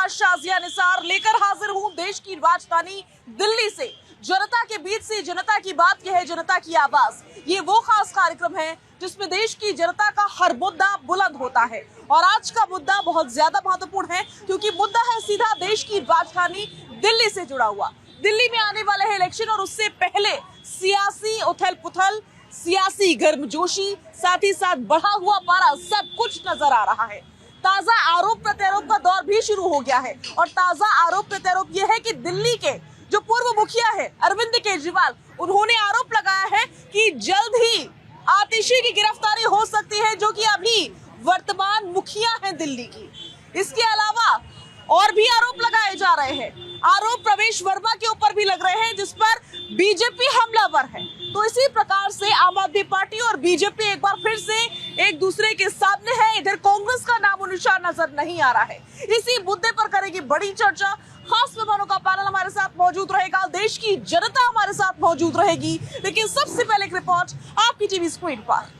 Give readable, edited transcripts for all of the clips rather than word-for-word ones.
नमस्कार, शाजिया निसार लेकर हाजिर हूं देश की राजधानी दिल्ली से। जनता के बीच से जनता की बात, यह है जनता की आवाज। ये वो खास कार्यक्रम है जिसमें देश की जनता का हर मुद्दा बुलंद होता है और आज का मुद्दा बहुत ज्यादा महत्वपूर्ण है क्योंकि मुद्दा है सीधा देश की राजधानी दिल्ली से जुड़ा हुआ। दिल्ली में आने वाले है इलेक्शन और उससे पहले सियासी उथल पुथल, सियासी गर्मजोशी, साथ ही साथ बढ़ा हुआ पारा, सब कुछ नजर आ रहा है। ताजा आरोप प्रत्यारोप का दौर भी शुरू हो गया है और ताजा आरोप प्रत्यारोप यह है कि दिल्ली के जो पूर्व मुखिया है अरविंद केजरीवाल, उन्होंने आरोप लगाया है कि जल्द ही आतिशी की गिरफ्तारी हो सकती है, जो कि अभी वर्तमान मुखिया है दिल्ली की। इसके अलावा और भी आरोप लगाए जा रहे हैं। आरोप प्रवेश वर्मा के ऊपर भी लग रहे हैं जिस पर बीजेपी हमलावर है। तो इसी प्रकार से आम आदमी पार्टी और बीजेपी एक बार फिर से एक दूसरे के सामने है। इधर कांग्रेस का नामो निशान नजर नहीं आ रहा है। इसी मुद्दे पर करेगी बड़ी चर्चा। खास मेहमानों का पैनल हमारे साथ मौजूद रहेगा, देश की जनता हमारे साथ मौजूद रहेगी। लेकिन सबसे पहले एक रिपोर्ट आपकी टीवी स्क्रीन पर।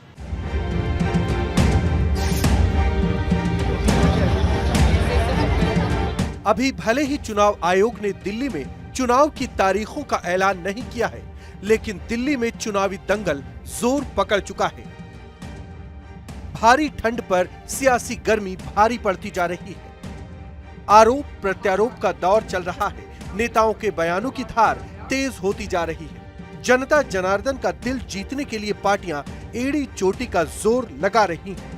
अभी भले ही चुनाव आयोग ने दिल्ली में चुनाव की तारीखों का ऐलान नहीं किया है, लेकिन दिल्ली में चुनावी दंगल जोर पकड़ चुका है। भारी ठंड पर सियासी गर्मी भारी पड़ती जा रही है। आरोप प्रत्यारोप का दौर चल रहा है। नेताओं के बयानों की धार तेज होती जा रही है। जनता जनार्दन का दिल जीतने के लिए पार्टियां एड़ी चोटी का जोर लगा रही हैं।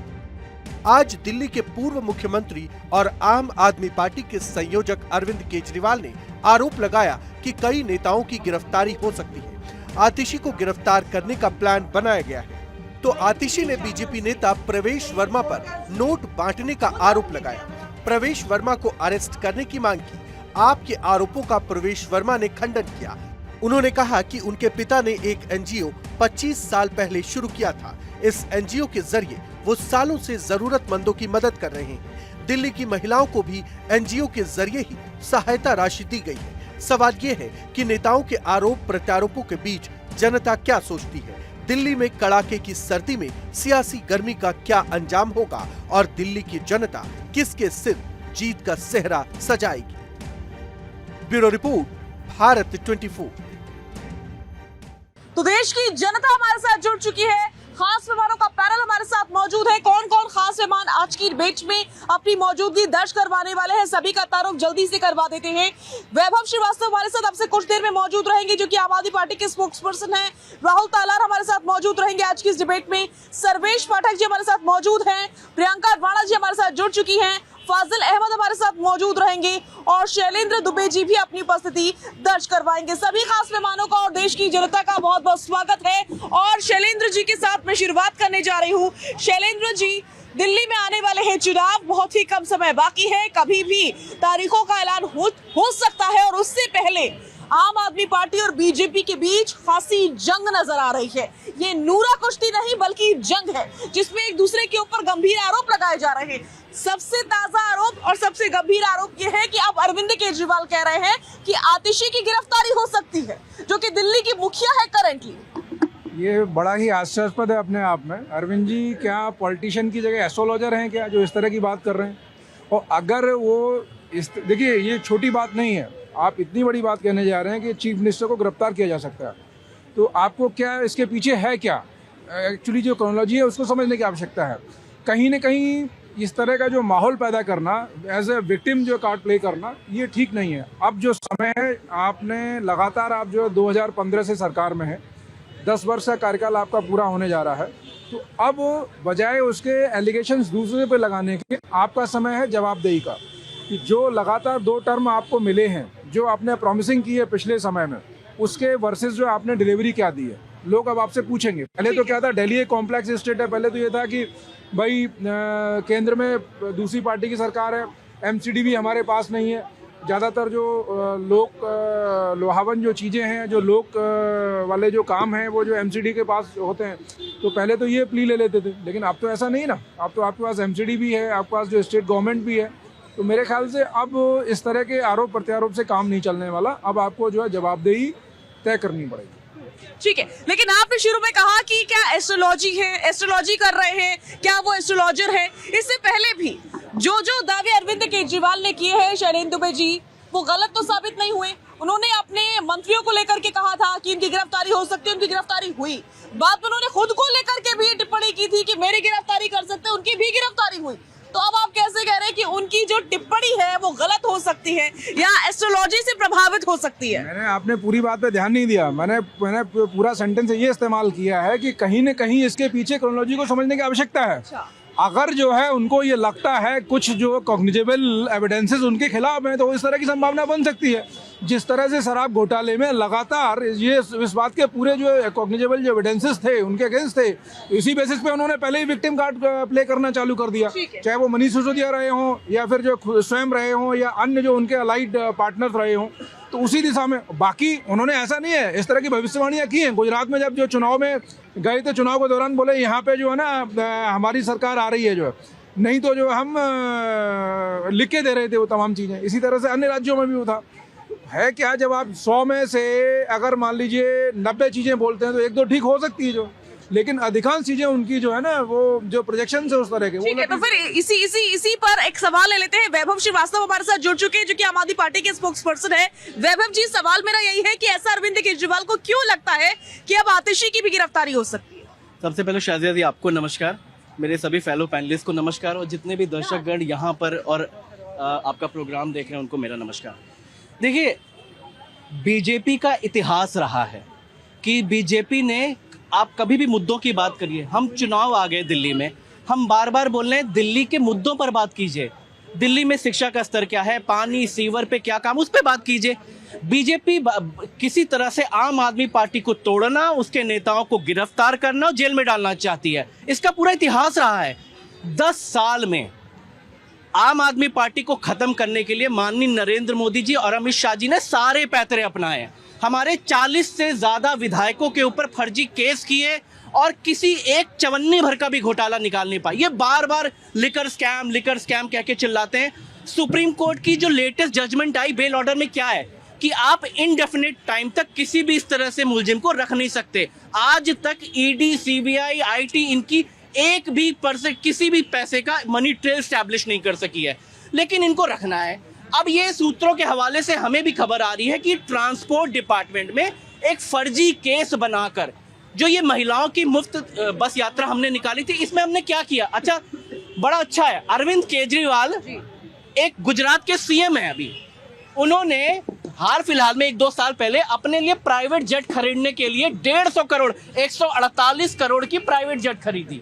आज दिल्ली के पूर्व मुख्यमंत्री और आम आदमी पार्टी के संयोजक अरविंद केजरीवाल ने आरोप लगाया कि कई नेताओं की गिरफ्तारी हो सकती है। आतिशी को गिरफ्तार करने का प्लान बनाया गया है। तो आतिशी ने बीजेपी नेता प्रवेश वर्मा पर नोट बांटने का आरोप लगाया। प्रवेश वर्मा को अरेस्ट करने की मांग की। आपके आरोपों का प्रवेश वर्मा ने खंडन किया। उन्होंने कहा कि उनके पिता ने एक एनजीओ 25 साल पहले शुरू किया था। इस एनजीओ के जरिए वो सालों से जरूरतमंदों की मदद कर रहे हैं। दिल्ली की महिलाओं को भी एनजीओ के जरिए ही सहायता राशि दी गई है। सवाल ये है कि नेताओं के आरोप प्रत्यारोपों के बीच जनता क्या सोचती है। दिल्ली में कड़ाके की सर्दी में सियासी गर्मी का क्या अंजाम होगा और दिल्ली की जनता किसके सिर जीत का सेहरा सजाएगी। Bureau report, Bharat 24। तो देश की जनता हमारे साथ जुड़ चुकी है। खास मेहमानों का पैनल हमारे साथ मौजूद है। कौन कौन खास मेहमान आज की डिबेट में अपनी मौजूदगी दर्ज करवाने वाले हैं, सभी का तारुफ जल्दी से करवा देते हैं। वैभव श्रीवास्तव हमारे साथ आपसे कुछ देर में मौजूद रहेंगे, जो कि आम आदमी पार्टी के स्पोक्स पर्सन है। राहुल तालार हमारे साथ मौजूद रहेंगे आज की इस डिबेट में। सर्वेश पाठक जी हमारे साथ मौजूद हैं। प्रियंका अडवाणी जी हमारे साथ जुड़ चुकी हैं। फाजिल अहमद हमारे साथ मौजूद रहेंगे और शैलेंद्र दुबे जी भी अपनी उपस्थिति दर्ज करवाएंगे। सभी खास मेहमानों का और देश की जनता का बहुत बहुत स्वागत है। और शैलेंद्र जी के साथ मैं शुरुआत करने जा रही हूँ। शैलेंद्र जी, दिल्ली में आने वाले हैं चुनाव, बहुत ही कम समय बाकी है, कभी भी तारीखों का ऐलान हो सकता है और उससे पहले आम आदमी पार्टी और बीजेपी के बीच खासी जंग नजर आ रही है। ये नूरा कुश्ती नहीं बल्कि जंग है जिसमें एक दूसरे के ऊपर गंभीर आरोप लगाए जा रहे हैं। सबसे ताजा आरोप और सबसे गंभीर आरोप ये है कि अब अरविंद केजरीवाल कह रहे हैं कि आतिशी की गिरफ्तारी हो सकती है, जो कि दिल्ली की मुखिया है करेंटली। ये बड़ा ही हास्यास्पद है अपने आप में। अरविंद जी क्या पॉलिटिशियन की जगह एस्ट्रोलॉजर हैं क्या, जो इस तरह की बात कर रहे हैं? और अगर वो देखिए, ये छोटी बात नहीं है। आप इतनी बड़ी बात कहने जा रहे हैं कि चीफ मिनिस्टर को गिरफ्तार किया जा सकता है, तो आपको क्या इसके पीछे है क्या? एक्चुअली जो क्रोनोलॉजी है उसको समझने की आवश्यकता है। कहीं ना कहीं इस तरह का जो माहौल पैदा करना, एज ए विक्टिम जो कार्ड प्ले करना, ये ठीक नहीं है। अब जो समय है, आपने लगातार आप जो 2015 से सरकार में है, 10 वर्ष का कार्यकाल आपका पूरा होने जा रहा है, तो अब बजाय उसके एलिगेशंस दूसरे पे लगाने के, आपका समय है जवाबदेही का। कि जो लगातार 2 टर्म आपको मिले हैं, जो आपने प्रॉमिसिंग की है पिछले समय में, उसके वर्सेस जो आपने डिलीवरी क्या दी है, लोग अब आपसे पूछेंगे। पहले तो क्या था, दिल्ली एक कॉम्प्लेक्स स्टेट है। पहले तो ये था कि भाई केंद्र में दूसरी पार्टी की सरकार है, एमसीडी भी हमारे पास नहीं है। ज़्यादातर जो लोहावन जो चीज़ें हैं, जो लोक वाले जो काम हैं, वो जो एमसीडी के पास होते हैं। तो पहले तो ये प्ली ले लेते थे, लेकिन अब तो ऐसा नहीं ना। अब तो आपके पास एमसीडी भी है, आपके पास जो स्टेट गवर्नमेंट भी है। तो मेरे ख्याल से अब इस तरह के आरोप प्रत्यारोप से काम नहीं चलने वाला। अब आपको जो है जवाबदेही तय करनी पड़ेगी। ठीक है, लेकिन आपने शुरू में कहा कि क्या एस्ट्रोलॉजी है, एस्ट्रोलॉजी कर रहे हैं, क्या वो एस्ट्रोलॉजर है? इससे पहले भी जो जो दावे अरविंद केजरीवाल ने किए हैं शैलेंद्र दुबे जी, वो गलत तो साबित नहीं हुए। उन्होंने अपने मंत्रियों को लेकर के कहा था कि इनकी गिरफ्तारी हो सकती है, उनकी गिरफ्तारी हुई। बाद में उन्होंने खुद को लेकर के भी ये टिप्पणी की थी कि मेरी गिरफ्तारी कर सकते हैं, उनकी भी गिरफ्तारी हुई। तो अब आप कैसे कह रहे हैं कि उनकी जो टिप्पणी है वो गलत हो सकती है या एस्ट्रोलॉजी से प्रभावित हो सकती है? आपने पूरी बात पे ध्यान नहीं दिया। मैंने पूरा सेंटेंस ये इस्तेमाल किया है कि कहीं न कहीं इसके पीछे क्रोनोलॉजी को समझने की आवश्यकता है। अगर जो है उनको ये लगता है कुछ जो कॉग्निजेबल एविडेंसेस उनके खिलाफ हैं, तो इस तरह की संभावना बन सकती है। जिस तरह से शराब घोटाले में लगातार ये इस बात के पूरे जो कॉग्निजेबल जो एविडेंसेस थे उनके अगेंस्ट थे, इसी बेसिस पे उन्होंने पहले ही विक्टिम कार्ड प्ले करना चालू कर दिया। चाहे वो मनीष सिसोदिया रहे हों या फिर जो स्वयं रहे हों या अन्य जो उनके अलाइड पार्टनर्स रहे हों, तो उसी दिशा में। बाकी उन्होंने ऐसा नहीं है, इस तरह की भविष्यवाणियाँ की हैं। गुजरात में जब जो चुनाव में गए थे, चुनाव के दौरान बोले यहाँ पे जो है ना हमारी सरकार आ रही है, जो है नहीं तो जो हम लिख के दे रहे थे वो तमाम चीज़ें। इसी तरह से अन्य राज्यों में भी वो था। है क्या, जब आप 100 में से अगर मान लीजिए 90 चीज़ें बोलते हैं तो एक दो ठीक हो सकती है जो, लेकिन अधिकांश चीजें उनकी जो है ना वो जो प्रोजेक्शन है उस तरह के। ठीक है, तो फिर इसी पर एक सवाल ले लेते हैं। वैभव श्रीवास्तव हमारे साथ जुड़ चुके हैं जो कि आम आदमी पार्टी के स्पोक्स पर्सन है। वैभव जी, सवाल मेरा यही है कि ऐसा अरविंद केजरीवाल को क्यों लगता है कि अब आतिशी की भी गिरफ्तारी हो सकती है? सबसे पहले शाजिया जी आपको नमस्कार, मेरे सभी फेलो पैनलिस्ट को नमस्कार, और जितने भी दर्शकगण यहाँ पर और आपका प्रोग्राम देख रहे हैं उनको मेरा नमस्कार। देखिए, बीजेपी का इतिहास रहा है कि बीजेपी ने, आप कभी भी मुद्दों की बात करिए, हम चुनाव आ गए दिल्ली में, हम बार बार बोल रहे हैं दिल्ली के मुद्दों पर बात कीजिए। दिल्ली में शिक्षा का स्तर क्या है, पानी सीवर पे क्या काम, उस पर बात कीजिए। बीजेपी किसी तरह से आम आदमी पार्टी को तोड़ना, उसके नेताओं को गिरफ्तार करना और जेल में डालना चाहती है। इसका पूरा इतिहास रहा है। 10 साल में आम आदमी पार्टी को खत्म करने के लिए माननीय नरेंद्र मोदी जी और अमित शाह जी ने सारे पैतरे अपनाए। हमारे 40 से ज्यादा विधायकों के ऊपर फर्जी केस किए और किसी एक चवन्नी भर का भी घोटाला निकाल नहीं पाए। ये बार बार लिकर स्कैम कह के चिल्लाते हैं। सुप्रीम कोर्ट की जो लेटेस्ट जजमेंट आई बेल ऑर्डर में क्या है कि आप इनडेफिनिट टाइम तक किसी भी इस तरह से मुलजिम को रख नहीं सकते। आज तक ईडी, सीबीआई, आईटी इनकी एक भी % किसी भी पैसे का मनी ट्रेल स्टैब्लिश नहीं कर सकी है, लेकिन इनको रखना है। अब ये सूत्रों के हवाले से हमें भी खबर आ रही है कि ट्रांसपोर्ट डिपार्टमेंट में एक फर्जी केस बनाकर जो ये महिलाओं की मुफ्त बस यात्रा हमने निकाली थी, इसमें हमने क्या किया। अच्छा, बड़ा अच्छा है, अरविंद केजरीवाल एक गुजरात के सीएम है अभी, उन्होंने हाल फिलहाल में 1-2 साल पहले अपने लिए प्राइवेट जेट खरीदने के लिए 150 करोड़ 148 करोड़ की प्राइवेट जेट खरीदी,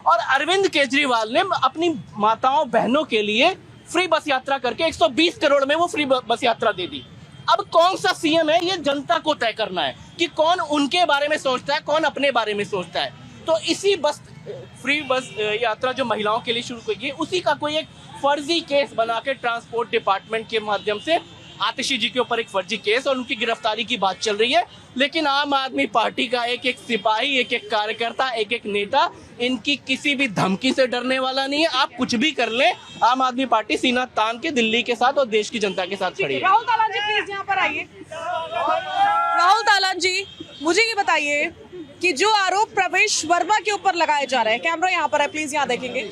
और अरविंद केजरीवाल ने अपनी माताओं बहनों के लिए फ्री बस यात्रा करके 120 करोड़ में वो फ्री बस यात्रा दे दी। अब कौन सा सीएम है, ये जनता को तय करना है कि कौन उनके बारे में सोचता है, कौन अपने बारे में सोचता है। तो इसी फ्री बस यात्रा जो महिलाओं के लिए शुरू की गई, उसी का कोई एक फर्जी केस बना के ट्रांसपोर्ट डिपार्टमेंट के माध्यम से आतिशी जी के ऊपर एक फर्जी केस और उनकी गिरफ्तारी की बात चल रही है। लेकिन आम आदमी पार्टी का एक एक सिपाही, एक एक कार्यकर्ता, एक एक नेता इनकी किसी भी धमकी से डरने वाला नहीं है। आप कुछ भी कर लें, आम आदमी पार्टी सीना तान के दिल्ली के साथ और देश की जनता के साथ खड़ी है। राहुल तालान जी प्लीज यहाँ पर आइए। राहुल तालान जी, मुझे ये बताइए कि जो आरोप प्रवेश वर्मा के ऊपर लगाए जा रहे हैं, कैमरा यहाँ पर है, प्लीज यहाँ देखेंगे,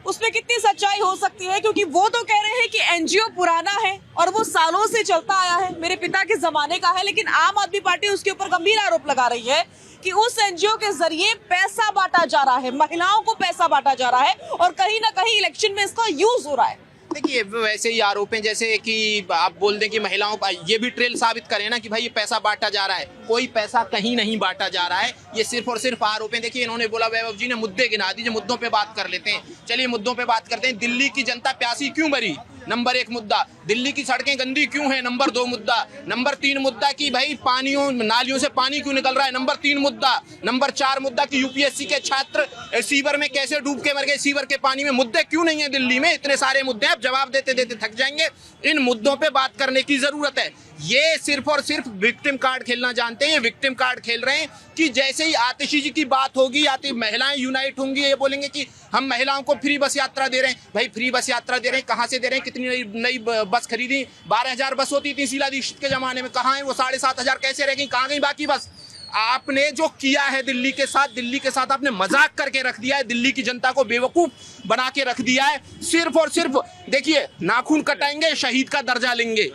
उसमें कितनी सच्चाई हो सकती है? क्योंकि वो तो कह रहे हैं कि एनजीओ पुराना है और वो सालों से चलता आया है, मेरे पिता के जमाने का है, लेकिन आम आदमी पार्टी उसके ऊपर गंभीर आरोप लगा रही है कि उस एनजीओ के जरिए पैसा बांटा जा रहा है, महिलाओं को पैसा बांटा जा रहा है और कहीं ना कहीं इलेक्शन में इसका यूज हो रहा है। देखिए, वैसे ही आरोप हैं जैसे कि आप बोल दें कि महिलाओं का, ये भी ट्रेल साबित करें ना कि भाई ये पैसा बांटा जा रहा है। कोई पैसा कहीं नहीं बांटा जा रहा है, ये सिर्फ और सिर्फ आरोप हैं। देखिए, इन्होंने बोला, वैभव जी ने मुद्दे गिना दीजिए, मुद्दों पे बात कर लेते हैं। चलिए मुद्दों पे बात करते हैं। दिल्ली की जनता प्यासी क्यों मरी, नंबर 1 मुद्दा। दिल्ली की सड़कें गंदी क्यों हैं, नंबर 2 मुद्दा। नंबर 3 मुद्दा कि भाई पानियों नालियों से पानी क्यों निकल रहा है, नंबर 3 मुद्दा। नंबर 4 मुद्दा कि यूपीएससी के छात्र सीवर में कैसे डूब के मर गए, सीवर के पानी में। मुद्दे क्यों नहीं है दिल्ली में? इतने सारे मुद्दे, आप जवाब देते देते थक जाएंगे। इन मुद्दों पे बात करने की जरूरत है। ये सिर्फ और सिर्फ विक्टिम कार्ड खेलना जानते हैं। ये विक्टिम कार्ड खेल रहे हैं कि जैसे ही आतिशी जी की बात होगी, महिलाएं यूनाइट होंगी, ये बोलेंगे कि हम महिलाओं को फ्री बस यात्रा दे रहे हैं। भाई फ्री बस यात्रा दे रहे हैं, कहां से दे रहे हैं? कितनी नई बस खरीदी? 12,000 बस होती थी शीला दीक्षित के जमाने में, कहां है वो? 7,500 कैसे रह गई, कहां गई बाकी बस? आपने जो किया है दिल्ली के साथ आपने मजाक करके रख दिया है, दिल्ली की जनता को बेवकूफ बना के रख दिया है। सिर्फ और सिर्फ देखिए, नाखून कटाएंगे, शहीद का दर्जा लेंगे।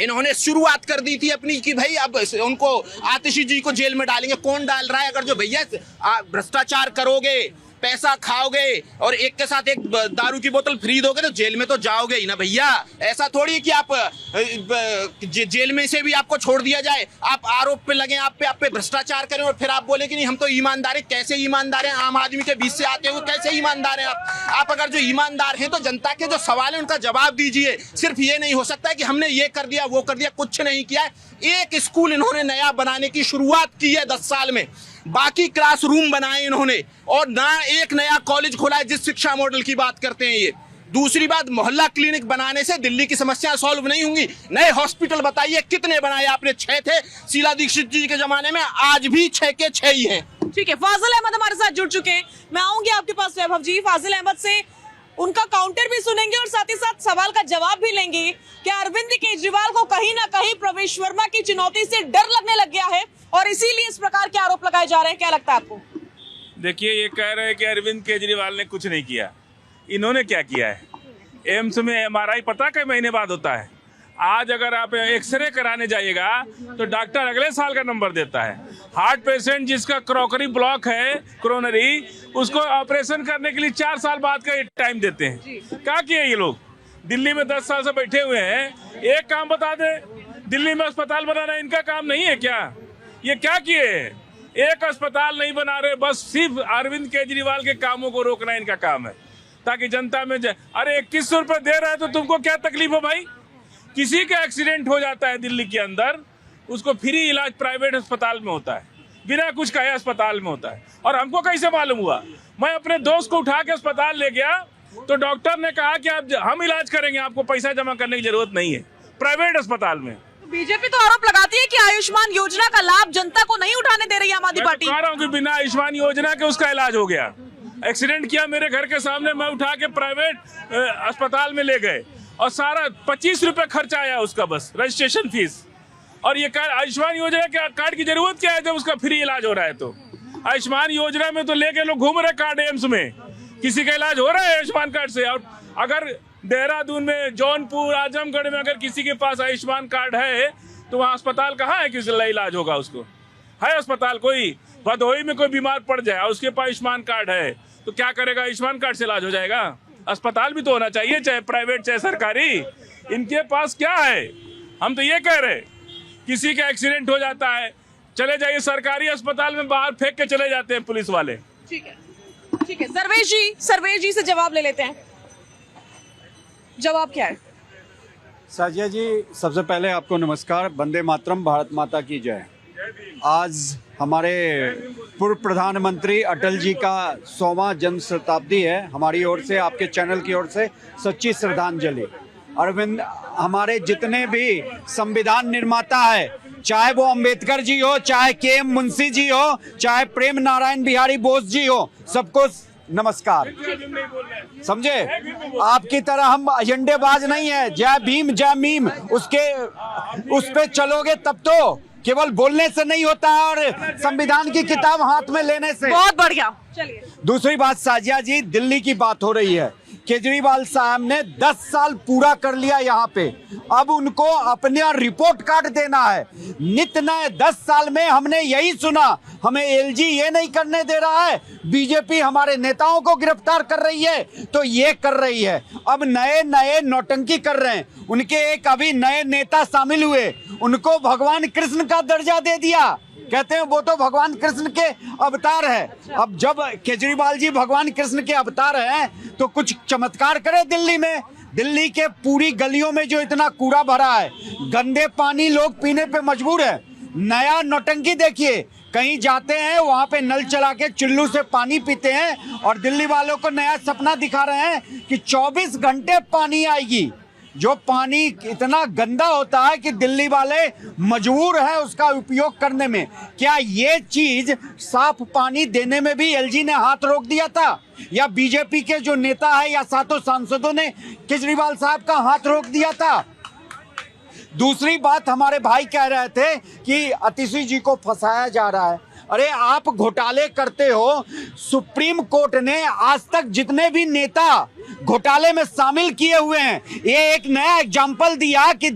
इन्होंने शुरुआत कर दी थी अपनी कि भाई अब उनको आतिशी जी को जेल में डालेंगे। कौन डाल रहा है? अगर जो भैया भ्रष्टाचार करोगे, पैसा खाओगे और एक के साथ एक दारू की बोतल फ्री दोगे तो जेल में तो जाओगे ही ना भैया। ऐसा थोड़ी है कि आप जेल में से भी आपको छोड़ दिया जाए, आप आरोप पे लगे, आप पे भ्रष्टाचार करें और फिर आप बोले कि नहीं हम तो ईमानदार हैं। कैसे ईमानदार हैं? आम आदमी के बीच से आते हुए कैसे ईमानदार हैं आप? अगर जो ईमानदार हैं तो जनता के जो सवाल है उनका जवाब दीजिए। सिर्फ ये नहीं हो सकता है कि हमने ये कर दिया वो कर दिया, कुछ नहीं किया है। एक स्कूल इन्होंने नया बनाने की शुरुआत की है 10 साल में, बाकी क्लासरूम बनाए इन्होंने, और ना एक नया कॉलेज खोला है जिस शिक्षा मॉडल की बात करते हैं ये। दूसरी बात, मोहल्ला क्लिनिक बनाने से दिल्ली की समस्याएं सॉल्व नहीं होंगी। नए हॉस्पिटल बताइए कितने बनाए आपने? 6 थे शीला दीक्षित जी के जमाने में, आज भी 6 के 6 ही हैं। ठीक है, फाजिल अहमद हमारे साथ जुड़ चुके हैं। मैं आऊंगी आपके पास वैभव जी। फाजिल अहमद से उनका काउंटर भी सुनेंगे और साथ ही साथ सवाल का जवाब भी लेंगे। क्या अरविंद केजरीवाल को कहीं ना कहीं प्रवेश वर्मा की चुनौती से डर लगने लग गया है और इसीलिए इस प्रकार के आरोप लगाए जा रहे हैं? क्या लगता है आपको? देखिए, ये कह रहे हैं कि अरविंद केजरीवाल ने कुछ नहीं किया। इन्होंने क्या किया है? एम्स में MRI पता कई महीने बाद होता है। आज अगर आप एक्सरे कराने जाइएगा तो डॉक्टर अगले साल का नंबर देता है। हार्ट पेशेंट जिसका क्रॉकरी ब्लॉक है, कोरोनरी, उसको ऑपरेशन करने के लिए 4 साल बाद का टाइम देते हैं। क्या किए ये लोग? दिल्ली में 10 साल से बैठे हुए हैं, एक काम बता दे, दिल्ली में अस्पताल बनाना इनका काम नहीं है क्या? ये क्या किए? एक अस्पताल नहीं बना रहे, बस सिर्फ अरविंद केजरीवाल के कामों को रोकना इनका काम है, ताकि जनता में अरे 2100 रुपए दे रहा है तो तुमको क्या तकलीफ है भाई? किसी का एक्सीडेंट हो जाता है दिल्ली के अंदर, उसको फ्री इलाज प्राइवेट अस्पताल में होता है, बिना कुछ कहे अस्पताल में होता है। और हमको कैसे मालूम हुआ? मैं अपने दोस्त को उठा के अस्पताल ले गया तो डॉक्टर ने कहा कि आप हम इलाज करेंगे, आपको पैसा जमा करने की जरूरत नहीं है, प्राइवेट अस्पताल में। बीजेपी तो आरोप लगाती है कि आयुष्मान योजना का लाभ जनता को नहीं उठाने दे रही है आम आदमी पार्टी। कह रहा हूँ कि बिना आयुष्मान योजना के उसका इलाज हो गया। एक्सीडेंट किया मेरे घर के सामने, मैं उठा के प्राइवेट अस्पताल में ले गए और सारा 25 रुपए खर्चा आया उसका, बस रजिस्ट्रेशन फीस। और ये आयुष्मान योजना के कार्ड की जरूरत क्या है जब उसका फ्री इलाज हो रहा है? तो आयुष्मान योजना में तो लेके लोग घूम रहे कार्ड एम्स में, किसी का इलाज हो रहा है आयुष्मान कार्ड से? और अगर देहरादून में, जौनपुर, आजमगढ़ में अगर किसी के पास आयुष्मान कार्ड है तो वहाँ अस्पताल कहाँ है कि इलाज होगा? उसको है अस्पताल? कोई भदोही में कोई बीमार पड़ जाए, उसके पास आयुष्मान कार्ड है तो क्या करेगा? आयुष्मान कार्ड से इलाज हो जाएगा? अस्पताल भी तो होना चाहिए, चाहे प्राइवेट चाहे सरकारी। इनके पास क्या है? हम तो ये कह रहे, किसी का एक्सीडेंट हो जाता है, चले जाइए सरकारी अस्पताल में, बाहर फेंक के चले जाते हैं पुलिस वाले। ठीक है, ठीक है। सर्वेश जी से जवाब ले लेते हैं। जवाब क्या है? साजिया जी, सबसे पहले आपको नमस्कार। वंदे मातरम, भारत माता की जय। आज हमारे पूर्व प्रधानमंत्री अटल जी का 100वां जन्म शताब्दी है। हमारी ओर से, आपके चैनल की ओर से सच्ची श्रद्धांजलि। अरविंद, हमारे जितने भी संविधान निर्माता है, चाहे वो अंबेडकर जी हो, चाहे KM मुंशी जी हो, चाहे प्रेम नारायण बिहारी बोस जी हो, सबको नमस्कार। समझे? आपकी तरह हम एजेंडेबाज नहीं है। जय भीम जय मीम उस पे चलोगे तब तो केवल बोलने से नहीं होता है और संविधान की किताब हाथ में लेने से। बहुत बढ़िया, चलिए। दूसरी बात साजिया जी, दिल्ली की बात हो रही है। केजरीवाल साहब ने 10 साल पूरा कर लिया यहाँ पे, अब उनको अपना रिपोर्ट कार्ड देना है। नित नए 10 साल में हमने यही सुना, हमें LG ये नहीं करने दे रहा है, बीजेपी हमारे नेताओं को गिरफ्तार कर रही है तो ये कर रही है। अब नए नए नौटंकी कर रहे हैं। उनके एक अभी नए नेता शामिल हुए, उनको भगवान कृष्ण का दर्जा दे दिया, कहते हैं वो तो भगवान कृष्ण के अवतार है। अब जब केजरीवाल जी भगवान कृष्ण के अवतार हैं तो कुछ चमत्कार करे दिल्ली में। दिल्ली के पूरी गलियों में जो इतना कूड़ा भरा है, गंदे पानी लोग पीने पे मजबूर है। नया नौटंकी देखिए, कहीं जाते हैं वहां पे नल चला के चुल्लू से पानी पीते हैं और दिल्ली वालों को नया सपना दिखा रहे हैं कि 24 घंटे पानी आएगी। जो पानी इतना गंदा होता है कि दिल्ली वाले मजबूर है उसका उपयोग करने में। क्या ये चीज साफ पानी देने में भी LG ने हाथ रोक दिया था, या बीजेपी के जो नेता है या 7 सांसदों ने केजरीवाल साहब का हाथ रोक दिया था? दूसरी बात, हमारे भाई कह रहे थे कि अतिशी जी को फंसाया जा रहा है। अरे आप घोटाले करते हो। सुप्रीम कोर्ट ने आज तक जितने भी नेता घोटाले में शामिल किए हुए हैं, ये एक नया एग्जाम्पल दिया कि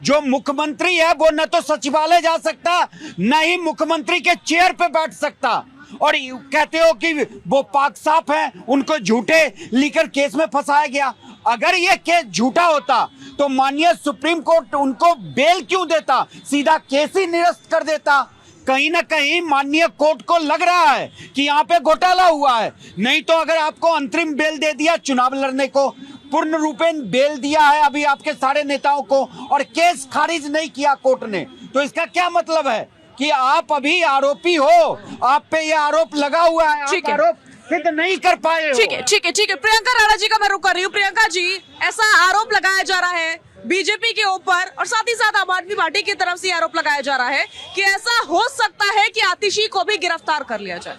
जो मुख्यमंत्री है वो न तो सचिवालय जा सकता, न ही मुख्यमंत्री के चेयर पे बैठ सकता, और कहते हो कि वो पाक साफ है, उनको झूठे लीकर केस में फंसाया गया। अगर ये केस झूठा होता तो माननीय सुप्रीम कोर्ट उनको बेल क्यों देता, सीधा केस ही निरस्त कर देता। कहीं ना कहीं माननीय कोर्ट को लग रहा है कि यहाँ पे घोटाला हुआ है। नहीं तो अगर आपको अंतरिम बेल दे दिया चुनाव लड़ने को, पूर्ण रूपेण बेल दिया है अभी आपके सारे नेताओं को, और केस खारिज नहीं किया कोर्ट ने, तो इसका क्या मतलब है कि आप अभी आरोपी हो, आप पे ये आरोप लगा हुआ है, आप आरोप सिद्ध नहीं कर पाए हो। ठीक है। प्रियंका राणा जी का मैं रुक कर रही हूँ। प्रियंका जी, ऐसा आरोप लगाया जा रहा है बीजेपी के ऊपर और साथ ही साथ आम आदमी पार्टी की तरफ से आरोप लगाया जा रहा है कि ऐसा हो सकता है कि आतिशी को भी गिरफ्तार कर लिया जाए।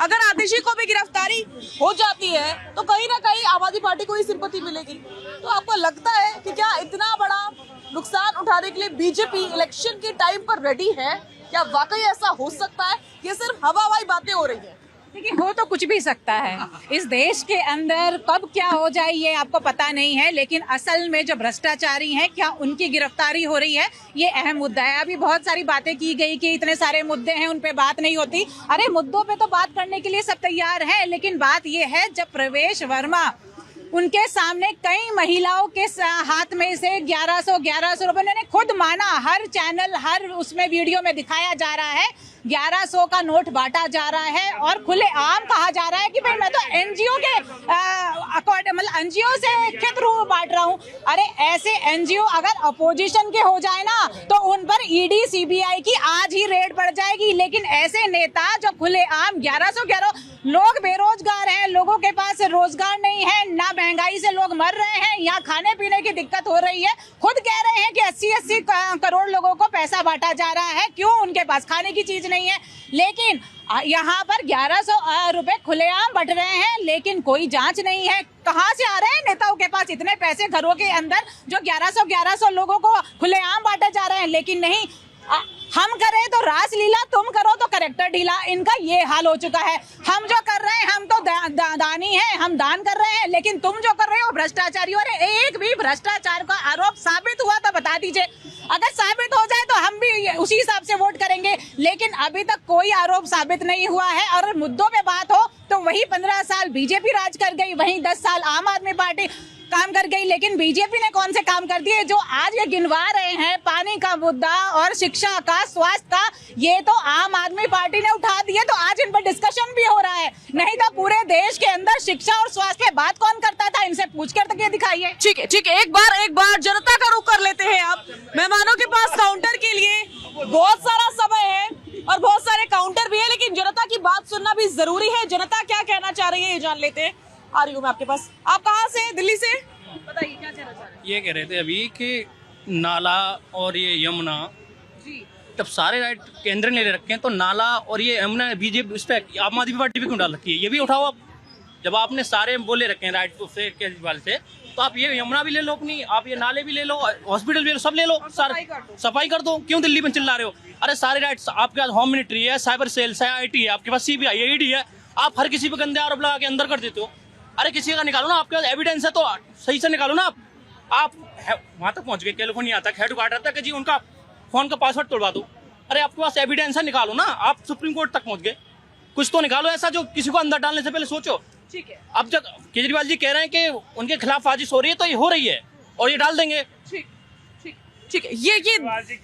अगर आतिशी को भी गिरफ्तारी हो जाती है तो कहीं ना कहीं आम आदमी पार्टी को ही सिंपैथी मिलेगी। तो आपको लगता है कि क्या इतना बड़ा नुकसान उठाने के लिए बीजेपी इलेक्शन के टाइम पर रेडी है? क्या वाकई ऐसा हो सकता है? ये सिर्फ हवाई बातें हो रही है? देखिए, हो तो कुछ भी सकता है। इस देश के अंदर कब क्या हो जाए ये आपको पता नहीं है, लेकिन असल में जो भ्रष्टाचारी हैं क्या उनकी गिरफ्तारी हो रही है, ये अहम मुद्दा है। अभी बहुत सारी बातें की गई कि इतने सारे मुद्दे हैं, उन पे बात नहीं होती। अरे मुद्दों पे तो बात करने के लिए सब तैयार हैं, लेकिन बात ये है जब प्रवेश वर्मा उनके सामने कई महिलाओं के हाथ में से 1100 रुपए, उन्होंने खुद माना, हर चैनल हर उसमें वीडियो में दिखाया जा रहा है 1100 का नोट बांटा जा रहा है और खुले आम कहा जा रहा है कि भाई मैं तो एनजीओ के मतलब एनजीओ के थ्रू बांट रहा हूँ। अरे ऐसे एनजीओ अगर अपोजिशन के हो जाए ना तो उन पर ईडी सीबीआई की आज ही रेड पड़ जाएगी, लेकिन ऐसे नेता जो खुले आम 1100 लोग बेरोजगार हैं, लोगों के पास रोजगार नहीं है, ना महंगाई से लोग मर रहे हैं, यहाँ खाने पीने की दिक्कत हो रही है, खुद कह रहे हैं कि 80 करोड़ लोगों को पैसा बांटा जा रहा है। क्यों? उनके पास खाने की चीज नहीं है। लेकिन यहाँ पर 1100 रुपए खुलेआम बट रहे हैं, लेकिन कोई जांच नहीं है। कहाँ से आ रहे हैं नेताओं के पास इतने पैसे घरों के अंदर जो 1100 लोगों को खुलेआम बांटे जा रहे हैं? लेकिन नहीं, हम करें तो रासलीला, तुम करो तो करेक्टर ढीला, इनका ये हाल हो चुका है। हम जो कर रहे हैं हम तो दानी हैं, हम दान कर रहे हैं, लेकिन तुम जो कर रहे हो भ्रष्टाचारी। और एक भी भ्रष्टाचार का आरोप साबित हुआ तो बता दीजिए, अगर साबित हो जाए तो हम भी उसी हिसाब से वोट करेंगे, लेकिन अभी तक कोई आरोप साबित नहीं हुआ है। और मुद्दों पे बात हो तो वही 15 साल बीजेपी राज कर गई, वही 10 साल आम आदमी पार्टी काम कर गई, लेकिन बीजेपी ने कौन से काम कर दिए जो आज ये गिनवा रहे हैं? पानी का मुद्दा और शिक्षा का, स्वास्थ्य का, ये तो आम आदमी पार्टी ने उठा दिए, तो आज इन पर डिस्कशन भी हो रहा है। नहीं तो पूरे देश के अंदर शिक्षा और स्वास्थ्य पे बात कौन करता था? इनसे पूछ कर के दिखाइए। ठीक है, एक बार जनता का रुख कर लेते हैं। आप मेहमानों के पास काउंटर के लिए बहुत सारा समय है और बहुत सारे काउंटर भी है, लेकिन जनता की बात सुनना भी जरूरी है। जनता क्या कहना चाह रही है ये जान लेते हैं। आ रही हूँ मैं आपके पास। आप कहाँ से? दिल्ली से? बताइए क्या कहना चाह रहे हैं? ये कह रहे थे अभी कि नाला और ये यमुना जी, तब सारे राइट केंद्र ने ले रखे हैं, तो नाला और ये यमुना बीजेपी उस पर आम आदमी पार्टी भी क्यों डाल रखी है? ये भी उठाओ आप। जब आपने सारे बोले रखे हैं राइट से केजरीवाल से, तो आप ये यमुना भी ले लो अपनी, आप ये नाले भी ले लो, हॉस्पिटल भी ले लो, सब ले लो, सारे सफाई कर दो। क्यों दिल्ली में चिल्ला रहे हो? अरे सारे राइट्स आपके पास, होम मिनिस्ट्री है, साइबर सेल है, IT है, आपके पास CBI ईडी है, आप हर किसी पे गंदे आरोप लगा के अंदर कर देते हो। अरे किसी का निकालो ना, आपके पास एविडेंस है तो सही से निकालो ना। आप वहां तक पहुंच गए कैलिफोर्निया तक, हेडक्वार्टर तक, जी उनका फोन का पासवर्ड तोड़वा दो। अरे आपके पास एविडेंस है, निकालो ना। आप सुप्रीम कोर्ट तक पहुंच गए, कुछ तो निकालो ऐसा जो किसी को अंदर डालने से पहले सोचो। ठीक है। अब जब केजरीवाल जी कह रहे हैं कि उनके खिलाफ साजिश हो रही है, तो ये हो रही है और ये डाल देंगे। ठीक है, ये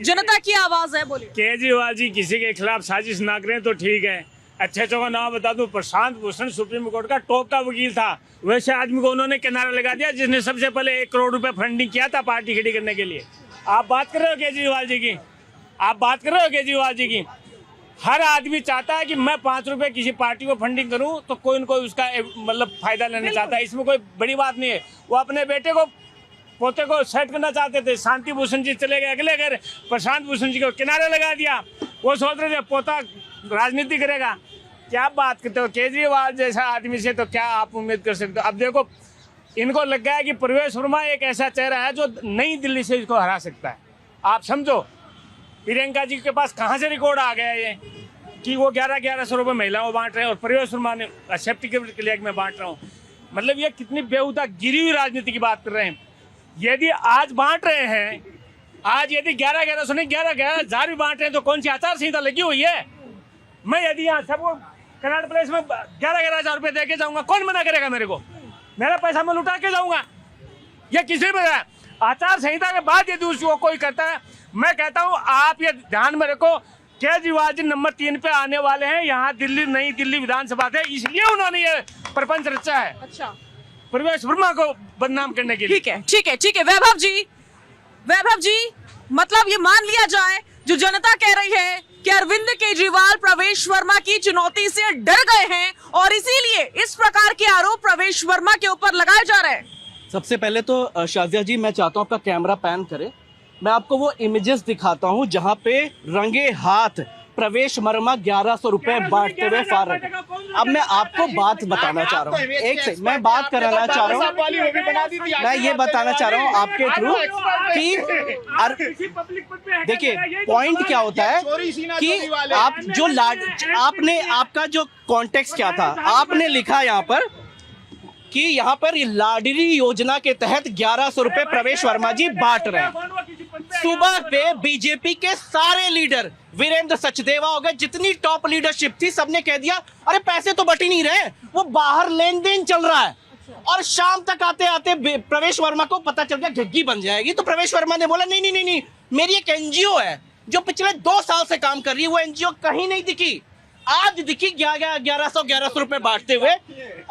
जनता की आवाज है। बोलिए। केजरीवाल जी किसी के खिलाफ साजिश ना करें तो ठीक है। अच्छे का नाम बता दूं, प्रशांत भूषण सुप्रीम कोर्ट का टॉप का वकील था, वैसे आदमी को उन्होंने किनारा लगा दिया जिसने सबसे पहले 1 करोड़ रुपए फंडिंग किया था पार्टी खड़ी करने के लिए। आप बात कर रहे हो केजरीवाल जी की, आप बात कर रहे हो केजरीवाल जी की। हर आदमी चाहता है कि मैं 5 रुपए किसी पार्टी को फंडिंग करूं तो कोई न कोई उसका मतलब फायदा लेना चाहता है। इसमें कोई बड़ी बात नहीं है। वो अपने बेटे को, पोते को सेट करना चाहते थे। शांति भूषण जी चले गए अगले घर, प्रशांत भूषण जी को किनारे लगा दिया। वो सोच रहे थे पोता राजनीति करेगा। क्या बात करते हो? केजरीवाल जैसा आदमी से तो क्या आप उम्मीद कर सकते हो? अब देखो, इनको लग गया है कि प्रवेश वर्मा एक ऐसा चेहरा है जो नई दिल्ली से इसको हरा सकता है। आप समझो प्रियंका जी के पास कहाँ से रिकॉर्ड आ गया ये कि वो 1100 रुपये महिलाओं को बांट रहे हैं और प्रवेश वर्मा ने सर्टिफिकेट के लिए मैं बांट रहा हूँ। मतलब ये कितनी बेहुदा गिरी हुई राजनीति की बात कर रहे हैं। यदि आज बांट रहे हैं, आज यदि 1100 नहीं 11,000 भी बांट रहे हैं तो कौन सी आचार संहिता लगी हुई है? मैं यदि यहाँ सबको कनाट प्लेस में 11,000 रुपये दे के जाऊँगा, कौन मना करेगा मेरे को? मेरा पैसा मैं लुटा के जाऊँगा? ये किसी में आचार संहिता के बाद यदि उसको कोई करता है, मैं कहता हूँ आप ये ध्यान में रखो, केजरीवाल जी नंबर 3 पे आने वाले हैं। यहाँ नई दिल्ली विधानसभा से, इसलिए उन्होंने ये प्रपंच रचा है। अच्छा, प्रवेश वर्मा को बदनाम करने के लिए। ठीक है वैभव जी, मतलब ये मान लिया जाए जो जनता कह रही है कि अरविंद केजरीवाल प्रवेश वर्मा की चुनौती से डर गए हैं और इसीलिए इस प्रकार के आरोप प्रवेश वर्मा के ऊपर लगाए जा रहे हैं। सबसे पहले तो शाजिया जी, मैं चाहता हूँ आपका कैमरा पैन करे, मैं आपको वो इमेजेस दिखाता हूँ जहाँ पे रंगे हाथ प्रवेश वर्मा 1100 रुपए बांटते हुए फार रहे। अब मैं आपको बात बताना चाह रहा हूँ, एक से मैं बात कराना चाह रहा हूँ, मैं ये बताना चाह रहा हूँ आपके थ्रू कि देखिए पॉइंट क्या होता है कि आप जो आपने आपका जो कॉन्टेक्स्ट क्या था, आपने लिखा यहाँ पर कि यहाँ पर लाडली योजना के तहत 1100 रुपए प्रवेश वर्मा जी बांट रहे हैं। सुबह पे बीजेपी के सारे लीडर, वीरेंद्र सचदेवा हो गए, जितनी टॉप लीडरशिप थी, सबने कह दिया अरे पैसे तो बट ही नहीं रहे, वो बाहर लेन देन चल रहा है। और शाम तक आते आते प्रवेश वर्मा को पता चल गया घिग्गी बन जाएगी, तो प्रवेश वर्मा ने बोला नहीं नहीं नहीं, मेरी एक एनजीओ है जो पिछले 2 साल से काम कर रही है, वो एनजीओ कहीं नहीं दिखी, आज दिखी 1100 रुपए बांटते हुए।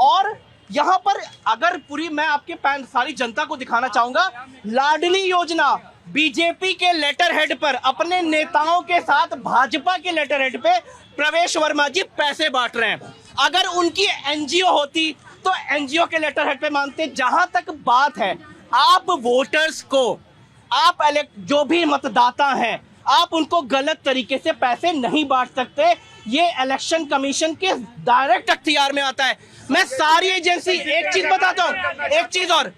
और यहाँ पर अगर पूरी मैं आपके सारी जनता को दिखाना चाहूंगा, लाडली योजना बीजेपी के लेटर हेड पर, अपने नेताओं के साथ भाजपा के लेटर हेड पे प्रवेश वर्मा जी पैसे बांट रहे हैं। अगर उनकी एनजीओ होती तो एनजीओ के लेटर हेड पे मानते। जहां तक बात है, आप वोटर्स को, आप जो भी मतदाता हैं, आप उनको गलत तरीके से पैसे नहीं बांट सकते। ये इलेक्शन कमीशन के डायरेक्ट अख्तियार में आता है। मैं सारी एजेंसी, एक चीज बताता हूँ, एक चीज और,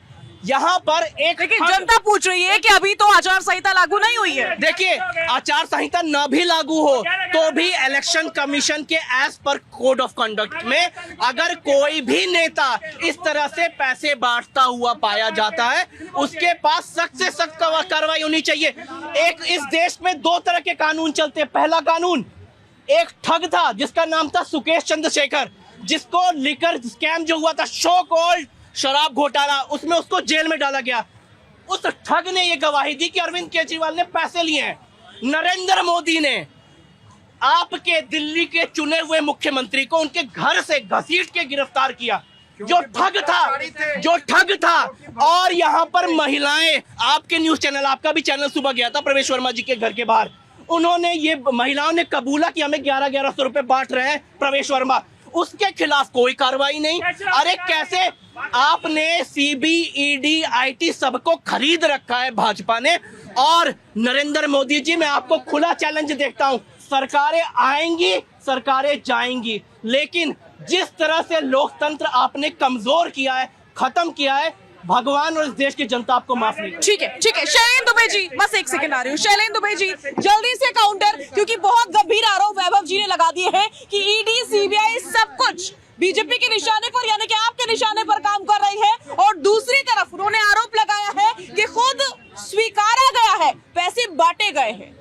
यहाँ पर एक जनता पूछ रही है कि अभी तो आचार संहिता लागू नहीं हुई है। देखिए, आचार संहिता न भी लागू हो तो भी इलेक्शन कमीशन के एज पर कोड ऑफ कंडक्ट में अगर कोई भी नेता इस तरह से पैसे बांटता हुआ पाया जाता है, उसके पास सख्त से सख्त कार्रवाई होनी चाहिए। एक इस देश में 2 तरह के कानून चलते हैं। पहला कानून, एक ठग था जिसका नाम था सुकेश चंद्रशेखर, जिसको लिकर स्कैम जो हुआ था, शो कॉल्ड शराब घोटाला, उसमें उसको जेल में डाला गया। उस ठग ने यह गवाही दी कि अरविंद केजरीवाल ने पैसे लिए हैं। नरेंद्र मोदी ने आपके दिल्ली के चुने हुए मुख्यमंत्री को उनके घर से घसीट के गिरफ्तार किया, जो ठग था। और यहाँ पर महिलाएं, आपके न्यूज चैनल, आपका भी चैनल सुबह गया था प्रवेश वर्मा जी के घर के बाहर, उन्होंने ये महिलाओं ने कबूला कि हमें 1100 रुपए बांट रहे हैं प्रवेश वर्मा, उसके खिलाफ कोई कार्रवाई नहीं। अरे कैसे आपने सीबीईडी आईटी सबको खरीद रखा है भाजपा ने। और नरेंद्र मोदी जी, मैं आपको खुला चैलेंज देखता हूं, सरकारें आएंगी, सरकारें जाएंगी, लेकिन जिस तरह से लोकतंत्र आपने कमजोर किया है, खत्म किया है, भगवान और इस देश की जनता आपको माफ नहीं। ठीक है शैलेंद्र दुबे जी, बस एक सेकंड आ रही हूँ। शैलेंद्र दुबे जी, जल्दी से काउंटर, क्योंकि बहुत गंभीर आरोप वैभव जी ने लगा दिए हैं कि ईडी सीबीआई सब कुछ बीजेपी के निशाने पर, यानी कि आपके निशाने पर काम कर रही है। और दूसरी तरफ उन्होंने आरोप लगाया है कि खुद स्वीकारा गया है, पैसे बांटे गए हैं।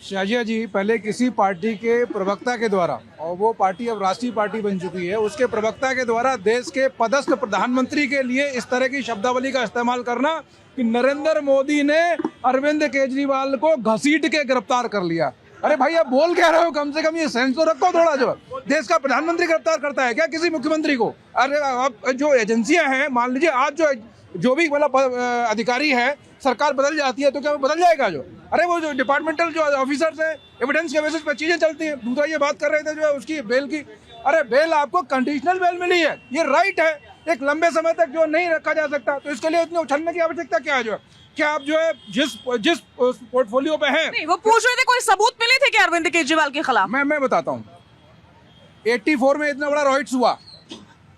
शाजिया जी, पहले किसी पार्टी के प्रवक्ता के द्वारा, और वो पार्टी अब राष्ट्रीय पार्टी बन चुकी है, उसके प्रवक्ता के द्वारा देश के पदस्थ प्रधानमंत्री के लिए इस तरह की शब्दावली का इस्तेमाल करना कि नरेंद्र मोदी ने अरविंद केजरीवाल को घसीट के गिरफ्तार कर लिया। अरे भाई, आप बोल क्या रहे हो? कम से कम ये सेंस तो रखो थोड़ा। जो देश का प्रधानमंत्री गिरफ्तार करता है क्या किसी मुख्यमंत्री को? अरे आप जो एजेंसियां हैं, मान लीजिए आज जो भी मतलब अधिकारी है, सरकार बदल जाती है तो क्या वो बदल जाएगा? जो अरे वो जो डिपार्टमेंटल जो ऑफिसर्स हैं, एविडेंस के बेसिस पर चीजें चलती हैं। दूसरा ये बात कर रहे थे जो है उसकी बेल की, अरे बेल आपको कंडीशनल बेल मिली है, ये राइट है, एक लंबे समय तक जो नहीं रखा जा सकता, तो इसके लिए इतने उछलने की आवश्यकता क्या है? जो क्या आप जो है जिस पोर्टफोलियो पे हैं, नहीं, वो पूछ रहे थे कोई सबूत मिले थे क्या अरविंद केजरीवाल के खिलाफ? मैं बताता हूँ। 84 में इतना बड़ा रॉइट्स हुआ,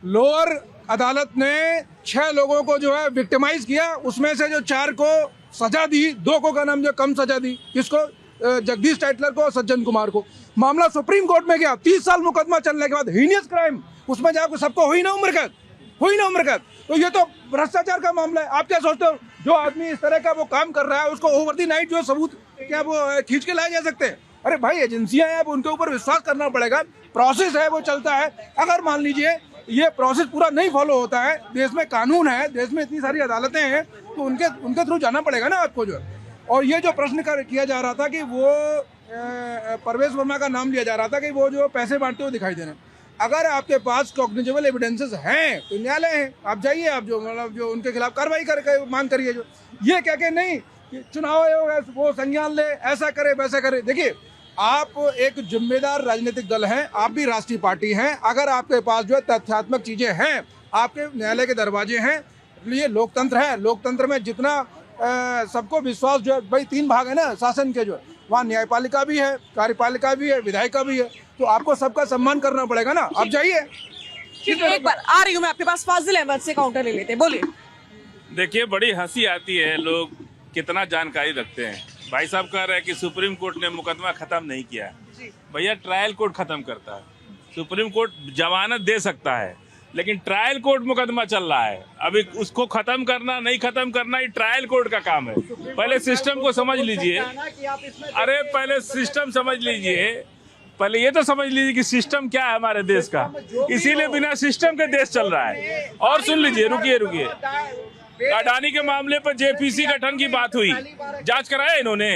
लोअर अदालत ने 6 लोगों को जो है विक्टिमाइज किया, उसमें से जो 4 को सजा दी, 2 को का नाम जो कम सजा दी, किसको, जगदीश टाइटलर को और सज्जन कुमार को। मामला सुप्रीम कोर्ट में गया, 30 साल मुकदमा चलने के बाद हीनियस क्राइम, उसमें जाकर सबको हुई ना उम्र कैद, हुई ना उम्र कैद। तो ये तो भ्रष्टाचार का मामला है। आप क्या सोचते हो, जो आदमी इस तरह का वो काम कर रहा है उसको ओवर दी नाइट जो सबूत क्या वो खींच के लाए जा सकते हैं? अरे भाई, एजेंसियां हैं, अब उनके ऊपर विश्वास करना पड़ेगा। प्रोसेस है वो चलता है। अगर मान लीजिए ये प्रोसेस पूरा नहीं फॉलो होता है, देश में कानून है, देश में इतनी सारी अदालतें हैं, तो उनके थ्रू जाना पड़ेगा ना आपको जो। और ये जो प्रश्न किया जा रहा था कि वो परवेश वर्मा का नाम लिया जा रहा था कि वो जो पैसे बांटते हुए दिखाई दे रहे हैं, अगर आपके पास कॉग्निजेबल एविडेंसेस हैं तो न्यायालय है, आप जाइए, आप जो मतलब जो उनके खिलाफ कार्रवाई करके मांग करिए। जो ये कह के नहीं कि चुनाव आयोग है वो संज्ञान ले, ऐसा करे वैसा करे। देखिए, आप एक जिम्मेदार राजनीतिक दल हैं, आप भी राष्ट्रीय पार्टी हैं। अगर आपके पास जो है तथ्यात्मक चीजें हैं, आपके न्यायालय के दरवाजे हैं, ये लोकतंत्र है। लोकतंत्र में जितना सबको विश्वास जो है, भाई 3 भाग है ना शासन के, जो वहाँ न्यायपालिका भी है, कार्यपालिका भी है, विधायिका भी है, तो आपको सबका सम्मान करना पड़ेगा ना। आप जाइए। ठीक है, एक बार आ रही हूँ मैं आपके पास, फाजिल अहमद से काउंटर ले लेते हैं, बोलिए। देखिए, बड़ी हंसी आती है, लोग कितना जानकारी रखते हैं। भाई साहब कह रहे हैं कि सुप्रीम कोर्ट ने मुकदमा खत्म नहीं किया है। भैया, ट्रायल कोर्ट खत्म करता है। सुप्रीम कोर्ट जमानत दे सकता है, लेकिन ट्रायल कोर्ट मुकदमा चल रहा है। अभी उसको खत्म करना नहीं खत्म करना, ये ट्रायल कोर्ट का काम है। पहले सिस्टम को समझ लीजिए। अरे पहले सिस्टम समझ लीजिए, पहले ये तो समझ लीजिए कि सिस्टम क्या है हमारे देश का। इसीलिए बिना सिस्टम के देश चल रहा है। और सुन लीजिए, रुकिए, अडानी के मामले पर जेपीसी गठन की बात हुई, जांच कराया इन्होंने?